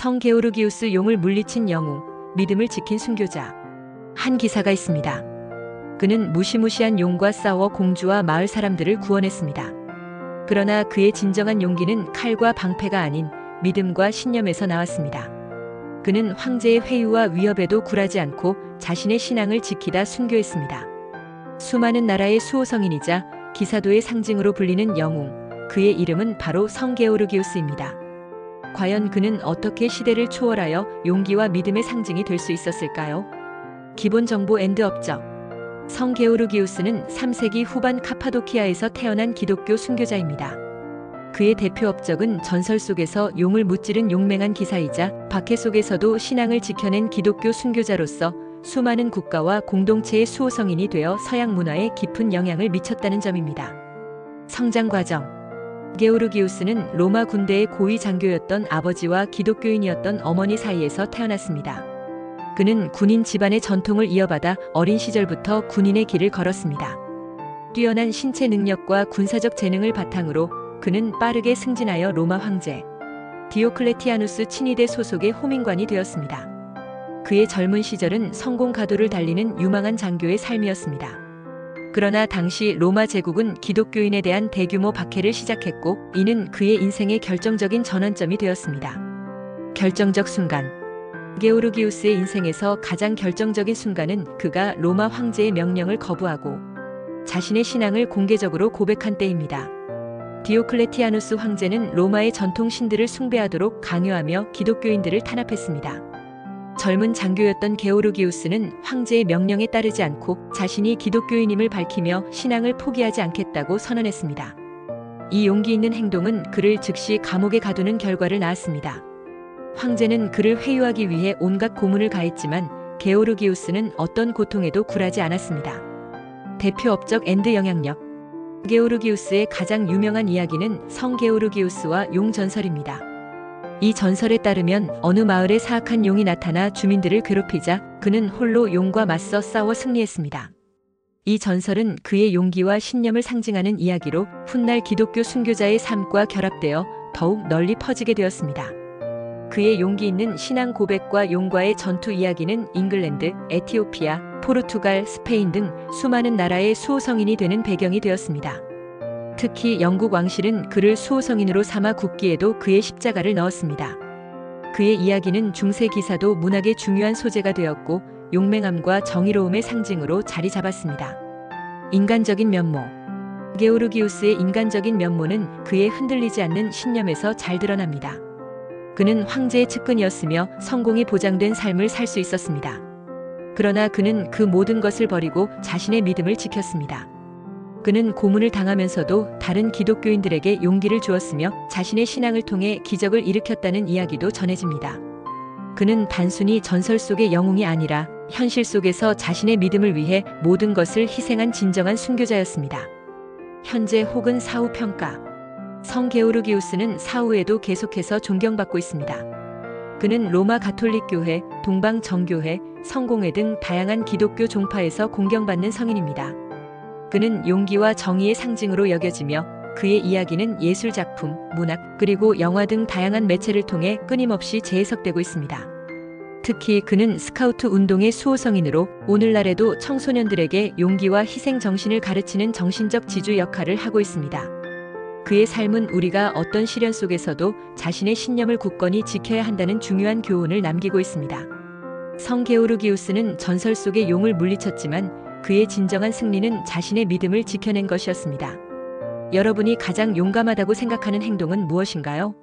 성 게오르기우스 용을 물리친 영웅, 믿음을 지킨 순교자. 한 기사가 있습니다. 그는 무시무시한 용과 싸워 공주와 마을 사람들을 구원했습니다. 그러나 그의 진정한 용기는 칼과 방패가 아닌 믿음과 신념에서 나왔습니다. 그는 황제의 회유와 위협에도 굴하지 않고 자신의 신앙을 지키다 순교했습니다. 수많은 나라의 수호성인이자 기사도의 상징으로 불리는 영웅, 그의 이름은 바로 성 게오르기우스입니다. 과연 그는 어떻게 시대를 초월하여 용기와 믿음의 상징이 될 수 있었을까요? 기본 정보 엔드 업적. 성 게오르기우스는 3세기 후반 카파도키아에서 태어난 기독교 순교자입니다. 그의 대표 업적은 전설 속에서 용을 무찌른 용맹한 기사이자 박해 속에서도 신앙을 지켜낸 기독교 순교자로서 수많은 국가와 공동체의 수호성인이 되어 서양 문화에 깊은 영향을 미쳤다는 점입니다. 성장 과정. 게오르기우스는 로마 군대의 고위 장교였던 아버지와 기독교인이었던 어머니 사이에서 태어났습니다. 그는 군인 집안의 전통을 이어받아 어린 시절부터 군인의 길을 걸었습니다. 뛰어난 신체 능력과 군사적 재능을 바탕으로 그는 빠르게 승진하여 로마 황제 디오클레티아누스 친위대 소속의 호민관이 되었습니다. 그의 젊은 시절은 성공 가도를 달리는 유망한 장교의 삶이었습니다. 그러나 당시 로마 제국은 기독교인에 대한 대규모 박해를 시작했고, 이는 그의 인생의 결정적인 전환점이 되었습니다. 결정적 순간. 게오르기우스의 인생에서 가장 결정적인 순간은 그가 로마 황제의 명령을 거부하고 자신의 신앙을 공개적으로 고백한 때입니다. 디오클레티아누스 황제는 로마의 전통 신들을 숭배하도록 강요하며 기독교인들을 탄압했습니다. 젊은 장교였던 게오르기우스는 황제의 명령에 따르지 않고 자신이 기독교인임을 밝히며 신앙을 포기하지 않겠다고 선언했습니다. 이 용기 있는 행동은 그를 즉시 감옥에 가두는 결과를 낳았습니다. 황제는 그를 회유하기 위해 온갖 고문을 가했지만 게오르기우스는 어떤 고통에도 굴하지 않았습니다. 대표 업적 엔드 영향력. 게오르기우스의 가장 유명한 이야기는 성 게오르기우스와 용 전설입니다. 이 전설에 따르면 어느 마을에 사악한 용이 나타나 주민들을 괴롭히자 그는 홀로 용과 맞서 싸워 승리했습니다. 이 전설은 그의 용기와 신념을 상징하는 이야기로 훗날 기독교 순교자의 삶과 결합되어 더욱 널리 퍼지게 되었습니다. 그의 용기 있는 신앙 고백과 용과의 전투 이야기는 잉글랜드, 에티오피아, 포르투갈, 스페인 등 수많은 나라의 수호성인이 되는 배경이 되었습니다. 특히 영국 왕실은 그를 수호성인으로 삼아 국기에도 그의 십자가를 넣었습니다. 그의 이야기는 중세 기사도 문학의 중요한 소재가 되었고 용맹함과 정의로움의 상징으로 자리 잡았습니다. 인간적인 면모. 게오르기우스의 인간적인 면모는 그의 흔들리지 않는 신념에서 잘 드러납니다. 그는 황제의 측근이었으며 성공이 보장된 삶을 살 수 있었습니다. 그러나 그는 그 모든 것을 버리고 자신의 믿음을 지켰습니다. 그는 고문을 당하면서도 다른 기독교인들에게 용기를 주었으며 자신의 신앙을 통해 기적을 일으켰다는 이야기도 전해집니다. 그는 단순히 전설 속의 영웅이 아니라 현실 속에서 자신의 믿음을 위해 모든 것을 희생한 진정한 순교자였습니다. 현재 혹은 사후 평가. 성 게오르기우스는 사후에도 계속해서 존경받고 있습니다. 그는 로마 가톨릭 교회, 동방 정교회, 성공회 등 다양한 기독교 종파에서 공경받는 성인입니다. 그는 용기와 정의의 상징으로 여겨지며 그의 이야기는 예술작품, 문학, 그리고 영화 등 다양한 매체를 통해 끊임없이 재해석되고 있습니다. 특히 그는 스카우트 운동의 수호성인으로 오늘날에도 청소년들에게 용기와 희생 정신을 가르치는 정신적 지주 역할을 하고 있습니다. 그의 삶은 우리가 어떤 시련 속에서도 자신의 신념을 굳건히 지켜야 한다는 중요한 교훈을 남기고 있습니다. 성 게오르기우스는 전설 속의 용을 물리쳤지만 그의 진정한 승리는 자신의 믿음을 지켜낸 것이었습니다. 여러분이 가장 용감하다고 생각하는 행동은 무엇인가요?